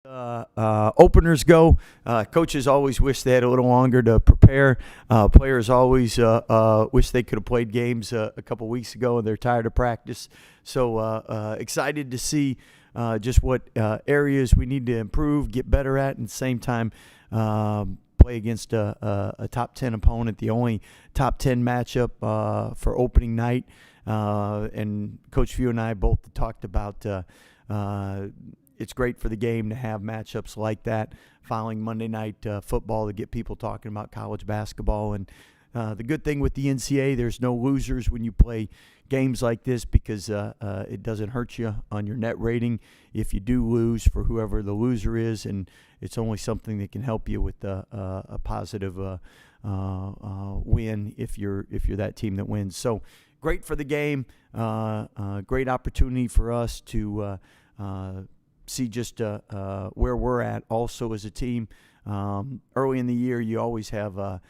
Openers go. Coaches always wish they had a little longer to prepare. Players always wish they could have played games a couple weeks ago, and they're tired of practice. So excited to see just what areas we need to improve, get better at, and at the same time play against a top 10 opponent, the only top 10 matchup for opening night. And Coach Few and I both talked about it's great for the game to have matchups like that following Monday night football to get people talking about college basketball. And the good thing with the NCAA, there's no losers when you play games like this because it doesn't hurt you on your net rating if you do lose for whoever the loser is, and it's only something that can help you with a positive win if you're that team that wins. So great for the game, great opportunity for us to see just where we're at also as a team. Early in the year, you always have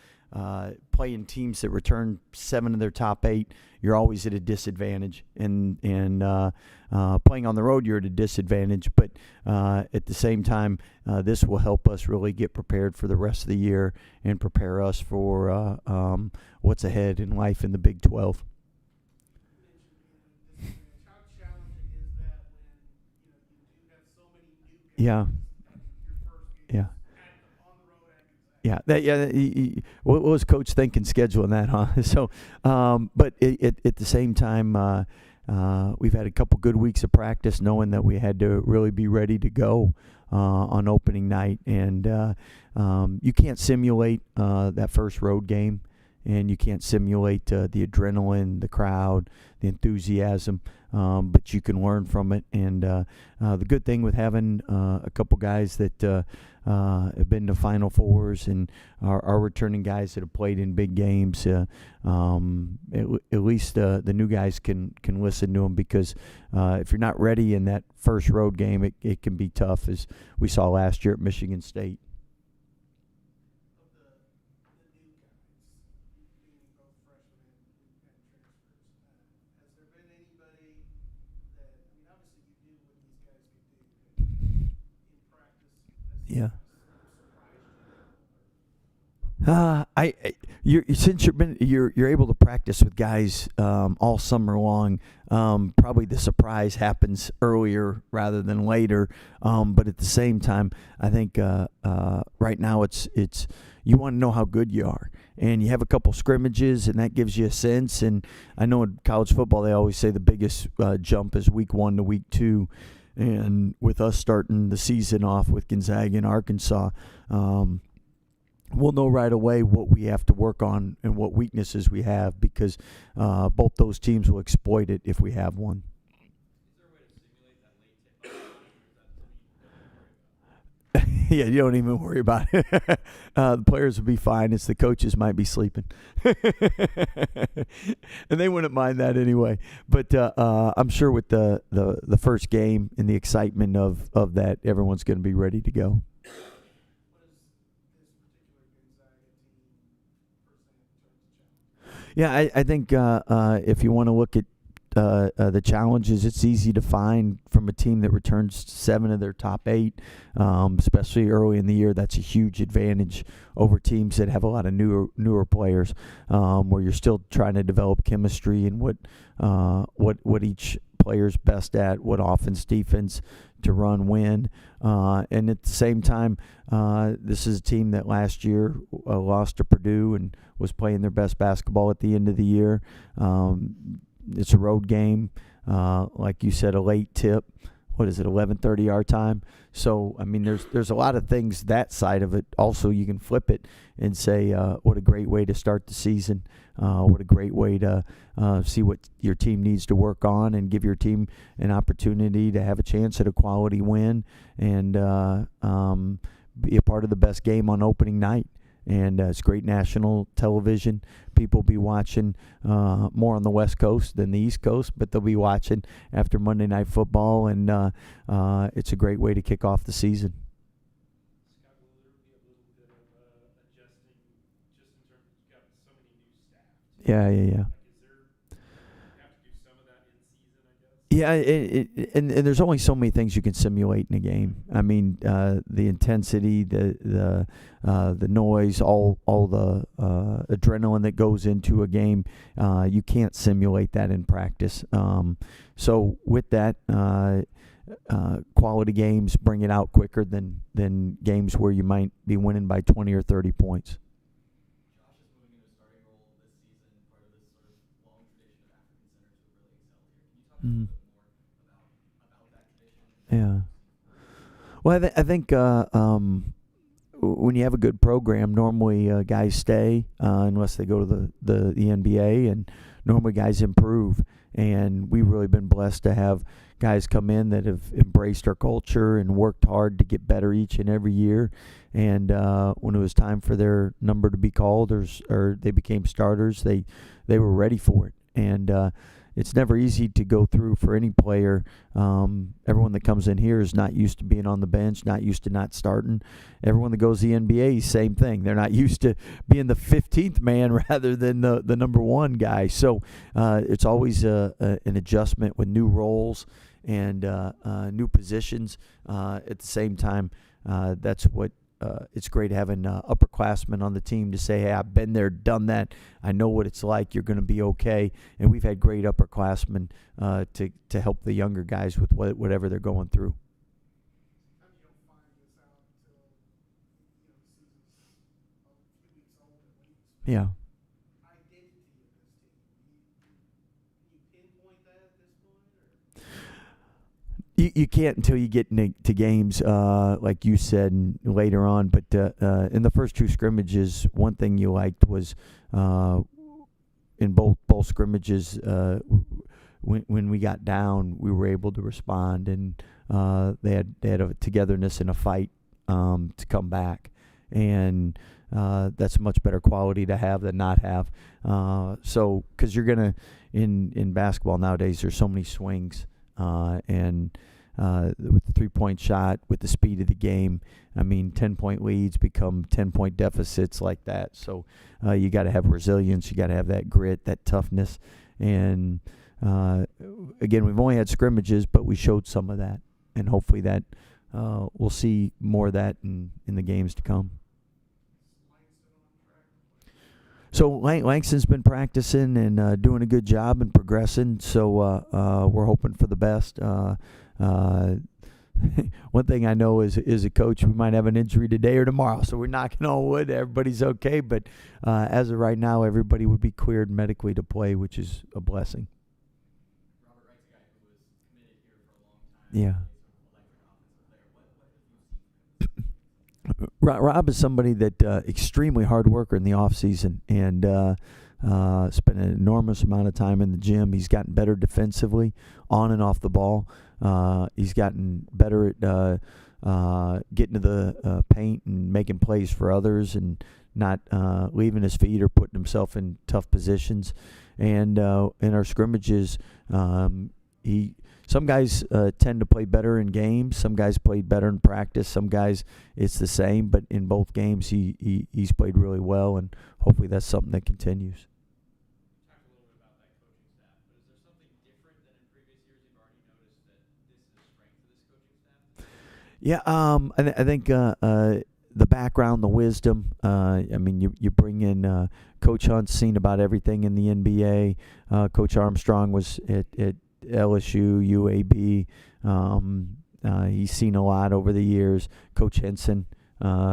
playing teams that return 7 of their top 8. You're always at a disadvantage, and playing on the road, you're at a disadvantage. But at the same time, this will help us really get prepared for the rest of the year and prepare us for what's ahead in life in the Big 12. Yeah. Yeah. Yeah. What was Coach thinking scheduling that, huh? So, but at the same time, we've had a couple good weeks of practice, knowing that we had to really be ready to go on opening night, and you can't simulate that first road game. And you can't simulate the adrenaline, the crowd, the enthusiasm, but you can learn from it. And the good thing with having a couple guys that have been to Final Fours and are returning guys that have played in big games, at least the new guys can listen to them, because if you're not ready in that first road game, it can be tough, as we saw last year at Michigan State. Yeah. Since you're able to practice with guys all summer long, probably the surprise happens earlier rather than later. But at the same time, I think right now it's you want to know how good you are, and you have a couple scrimmages, and that gives you a sense. And I know in college football they always say the biggest jump is week 1 to week 2. And with us starting the season off with Gonzaga and Arkansas, we'll know right away what we have to work on and what weaknesses we have, because both those teams will exploit it if we have one. Yeah, you don't even worry about it. The players will be fine. It's the coaches might be sleeping. And they wouldn't mind that anyway. But I'm sure with the first game and the excitement of that, everyone's going to be ready to go. Yeah, I think if you want to look at the challenges, it's easy to find from a team that returns 7 of their top 8, especially early in the year. That's a huge advantage over teams that have a lot of newer players, where you're still trying to develop chemistry and what each player's best at, what offense, defense to run, win. And at the same time, this is a team that last year lost to Purdue and was playing their best basketball at the end of the year. It's a road game, like you said, a late tip. What is it, 11:30 our time? So I mean, there's a lot of things that side of it. Also, you can flip it and say, what a great way to start the season. What a great way to see what your team needs to work on and give your team an opportunity to have a chance at a quality win and be a part of the best game on opening night. And it's great national television. People will be watching more on the West Coast than the East Coast, but they'll be watching after Monday Night Football, and it's a great way to kick off the season. Scott, will there be a little bit of adjusting just in terms of you've got so many new staff? Yeah. Like, is there, you have to do some of that in season, I guess? Yeah, and there's only so many things you can simulate in a game. I mean, the intensity, the noise, all the adrenaline that goes into a game, you can't simulate that in practice. So with that, quality games bring it out quicker than games where you might be winning by 20 or 30 points. Josh is moving into a starting role this season, part of this sort of long tradition of African centers who have really excelled here. Can you talk a Mhm. little bit more about that tradition? Yeah. Well, I think when you have a good program, normally guys stay unless they go to the NBA, and normally guys improve. And we've really been blessed to have guys come in that have embraced our culture and worked hard to get better each and every year. And when it was time for their number to be called or they became starters, they were ready for it. And it's never easy to go through for any player. Everyone that comes in here is not used to being on the bench, not used to not starting. Everyone that goes to the NBA, same thing. They're not used to being the 15th man rather than the number one guy. So it's always an adjustment with new roles and new positions. At the same time, that's what it's great having upperclassmen on the team to say, hey, I've been there, done that. I know what it's like. You're going to be okay. And we've had great upperclassmen to help the younger guys with whatever they're going through. I mean, you don't find this out until, the season's a few weeks old at least. Yeah. Identity of this team. Can you pinpoint that at this point? Or? You can't until you get to games, like you said, and later on. But in the first two scrimmages, one thing you liked was in both scrimmages, when we got down, we were able to respond, and they had a togetherness and a fight to come back, and that's a much better quality to have than not have. So, because you're gonna in basketball nowadays, there's so many swings. And with the 3-point shot, with the speed of the game, I mean, 10-point leads become 10-point deficits like that. So you got to have resilience. You got to have that grit, that toughness. And again, we've only had scrimmages, but we showed some of that. And hopefully that we'll see more of that in the games to come. So Langston's been practicing and doing a good job and progressing. So we're hoping for the best. One thing I know is a coach, we might have an injury today or tomorrow. So we're knocking on wood. Everybody's okay. But as of right now, everybody would be cleared medically to play, which is a blessing. Robert Wright's a guy who was committed here for a long time. Yeah. What Rob is somebody that extremely hard worker in the off season and spent an enormous amount of time in the gym. He's gotten better defensively, on and off the ball. He's gotten better at getting to the paint and making plays for others and not leaving his feet or putting himself in tough positions. And in our scrimmages, some guys tend to play better in games. Some guys played better in practice. Some guys, it's the same. But in both games, he's played really well, and hopefully that's something that continues. You talked a little bit about that coaching staff, but is there something different than in previous years you've already noticed that this is a strength of this coaching staff? Yeah, I think the background, the wisdom. I mean, you bring in Coach Hunt's seen about everything in the NBA. Coach Armstrong was at LSU, UAB. He's seen a lot over the years. Coach Henson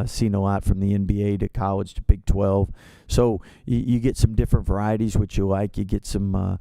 seen a lot from the NBA to college to Big 12. So you get some different varieties, which you like. You get some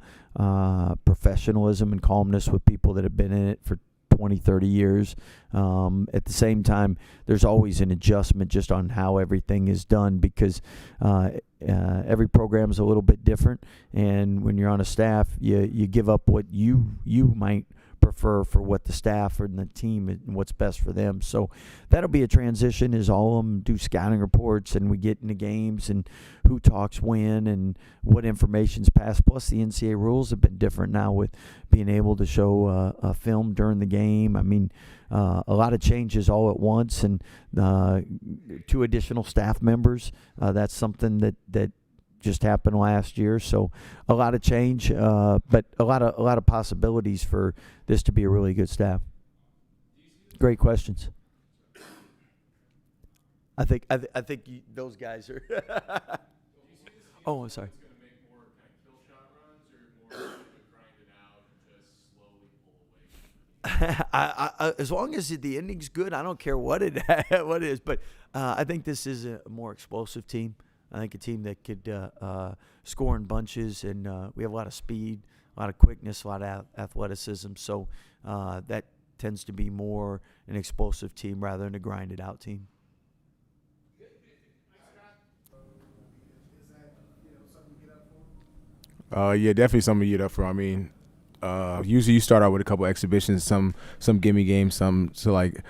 professionalism and calmness with people that have been in it for 20, 30 years. At the same time, there's always an adjustment just on how everything is done because every program is a little bit different. And when you're on a staff, you give up what you might prefer for what the staff and the team and what's best for them. So that'll be a transition as all of them do scouting reports and we get into games and who talks when and what information's passed. Plus the NCAA rules have been different now with being able to show a film during the game. I mean, a lot of changes all at once and 2 additional staff members. That's something that just happened last year. So a lot of change, but a lot of possibilities for this to be a really good staff. Great questions. I think those guys are. Oh, I'm sorry. Going to make more kind of kill shot runs or more grind it out and just slowly pull away? As long as the ending's good, I don't care what it is. But I think this is a more explosive team. I think a team that could score in bunches, and we have a lot of speed, a lot of quickness, a lot of athleticism. So that tends to be more an explosive team rather than a grinded out team. Is that something to get up for? Yeah, definitely something to get up for. I mean, usually you start out with a couple exhibitions, some gimme games, some to like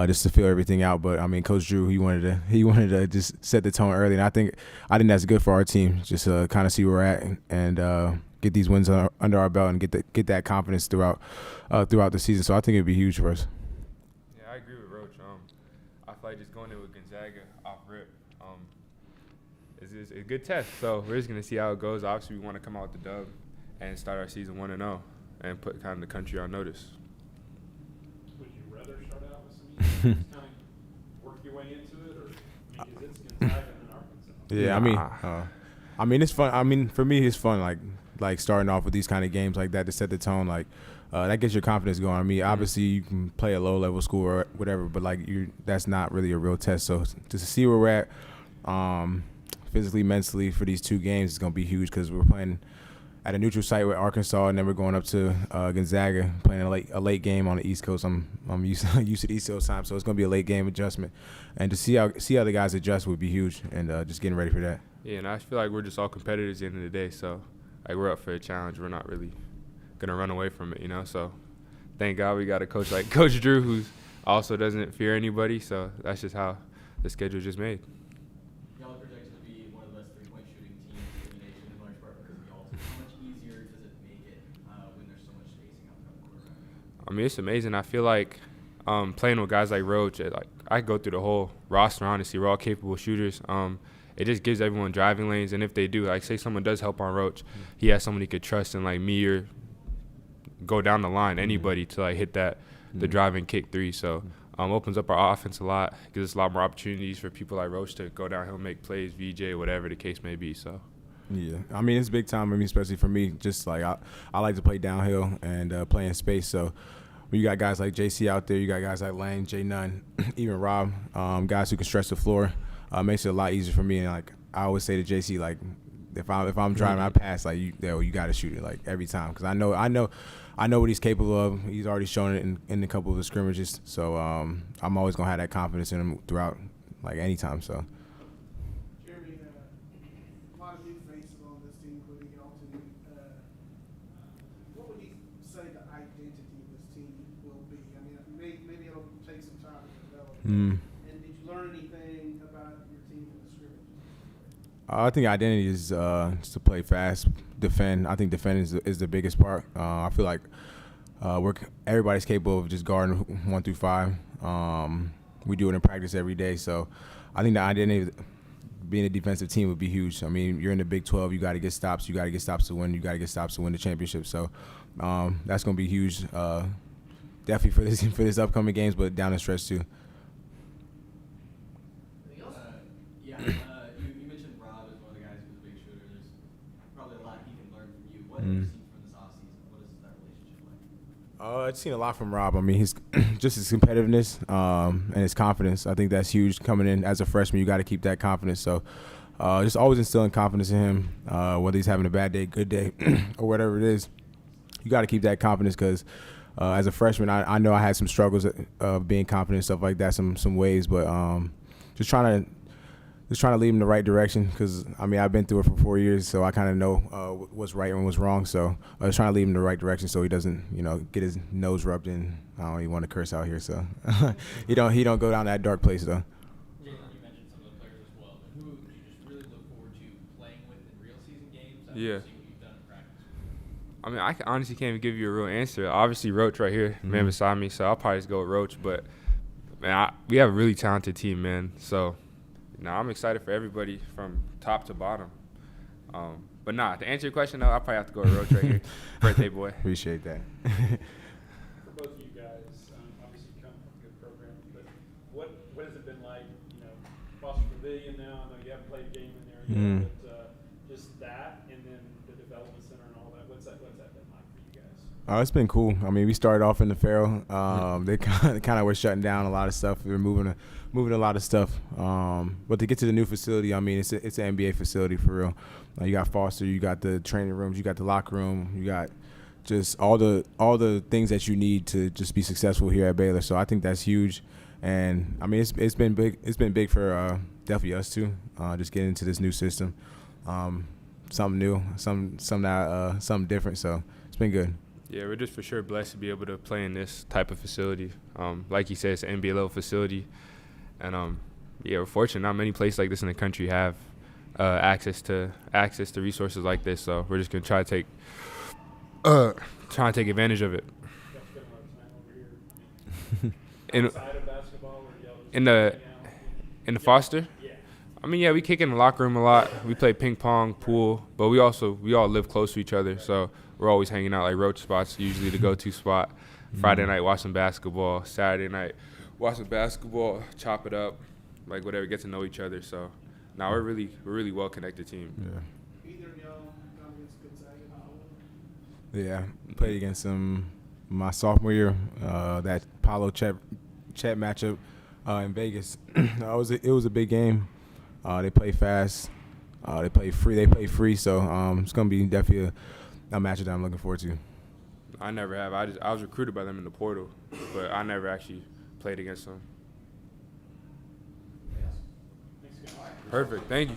just to feel everything out. But I mean, Coach Drew, he wanted to just set the tone early, and I think that's good for our team, just to kind of see where we're at and get these wins under our belt and get that confidence throughout the season. So I think it'd be huge for us. Yeah, I agree with Roach. I feel like just going in with Gonzaga off rip is a good test. So we're just gonna see how it goes. Obviously, we want to come out with the dub and start our season 1-0 and put kind of the country on notice. Would you rather start out with some easy games, kind of work your way into it, or because it's Gonzaga and Arkansas? Yeah, I mean, it's fun. I mean, for me, it's fun. Like starting off with these kind of games like that to set the tone. Like that gets your confidence going. I mean, obviously you can play a low level school or whatever, but like that's not really a real test. So just to see where we're at, physically, mentally for these two games is gonna be huge because we're playing at a neutral site with Arkansas, and then we're going up to Gonzaga, playing a late game on the East Coast. I'm used to the East Coast time, so it's gonna be a late game adjustment, and to see how the guys adjust would be huge, and just getting ready for that. Yeah, and I feel like we're just all competitors at the end of the day. So like we're up for a challenge. We're not really gonna run away from it, So thank God we got a coach like Coach Drew, who also doesn't fear anybody. So that's just how the schedule just made. Y'all are projected to be one of the best three-point shooting teams in the nation in large part because of y'all. How much easier does it make it when there's so much spacing out front court? I mean, it's amazing. I feel like playing with guys like Roach, I go through the whole roster, honestly. We're all capable shooters. It just gives everyone driving lanes, and if they do, like say someone does help on Roach, he has someone he could trust, and like me or go down the line, anybody to like hit the driving kick three. So opens up our offense a lot, gives us a lot more opportunities for people like Roach to go downhill, make plays, VJ, whatever the case may be. So yeah, I mean it's big time. I mean, especially for me, just like I like to play downhill and play in space. So when you got guys like JC out there, you got guys like Lane, Jay Nunn, even Rob, guys who can stretch the floor. Makes it a lot easier for me. And like I always say to JC, like if I'm driving my pass, like you got to shoot it like every time because I know what he's capable of. He's already shown it in a couple of the scrimmages. So I'm always gonna have that confidence in him throughout, like anytime. So. Jeremy, a lot of new faces on this team, including y'all two. What would you say the identity of this team will be? I mean, maybe it'll take some time to develop. And did you learn anything about your team from the scrimmage? I think identity is just to play fast, defend. I think defending is the biggest part. I feel like everybody's capable of just guarding 1 through 5. We do it in practice every day, so I think the identity of being a defensive team would be huge. I mean, you're in the Big 12, you got to get stops. You got to get stops to win. You got to get stops to win the championship. So that's going to be huge, definitely for this upcoming games, but down the stretch too. Anything else? You mentioned Rob as one of the guys who's a big shooter. There's probably a lot he can learn from you. What have you seen from this offseason? What is that relationship like? I've seen a lot from Rob. I mean, just his competitiveness and his confidence. I think that's huge. Coming in as a freshman, you got to keep that confidence. So just always instilling confidence in him, whether he's having a bad day, good day, or whatever it is. You got to keep that confidence because as a freshman, I know I had some struggles of being confident and stuff like that, some ways, but just trying to lead him in the right direction because, I mean, I've been through it for 4 years, so I kind of know what's right and what's wrong. So I was trying to lead him in the right direction so he doesn't, get his nose rubbed in. I don't even want to curse out here, so he don't go down that dark place, though. Jalen, you mentioned some of the players as well, but who do you just really look forward to playing with in real season games? Yeah. See what you've done in practice. I mean, I honestly can't even give you a real answer. Obviously, Roach right here, man beside me, so I'll probably just go with Roach. But, man, we have a really talented team, man. So, I'm excited for everybody from top to bottom. But nah, to answer your question, though, I'll probably have to go with Roach right here. Birthday boy. Appreciate that. For both of you guys, obviously you come from a good program, but what has it been like, you know, Foster Pavilion now? I know you haven't played a game in there yet, but just that and then the development center and all that. What's that been like for you guys? It's been cool. I mean, we started off in the Farrell. They kind of were shutting down a lot of stuff. We were moving a lot of stuff. But to get to the new facility, I mean, it's an NBA facility for real. You got Foster, you got the training rooms, you got the locker room, you got just all the things that you need to just be successful here at Baylor. So I think that's huge. And I mean, it's been big. It's been big for definitely us too. Just getting into this new system, something new, something different. So it's been good. Yeah, we're just for sure blessed to be able to play in this type of facility. Like you said, it's an NBA level facility, and yeah, we're fortunate. Not many places like this in the country have access to resources like this. So we're just gonna try to take advantage of it. You guys spend a lot of time over here. In Outside of basketball, or y'all just in the hang out? in the Foster. Yeah. I mean, yeah, we kick in the locker room a lot. We play ping pong, pool, but we all live close to each other, so we're always hanging out. Like Roach spots, usually the go-to spot. Friday night, watch some basketball. Saturday night, watch some basketball, chop it up, like whatever, get to know each other. So now we're really well connected team. Yeah. Either of y'all gone against Gonzaga? Yeah, played against them my sophomore year. That Paolo Chet matchup in Vegas. It was a big game. They play fast. They play free. So it's gonna be definitely a matchup that I'm looking forward to. I never have. I was recruited by them in the portal, but I never actually played against them. Thanks, guys. Perfect. Thank you.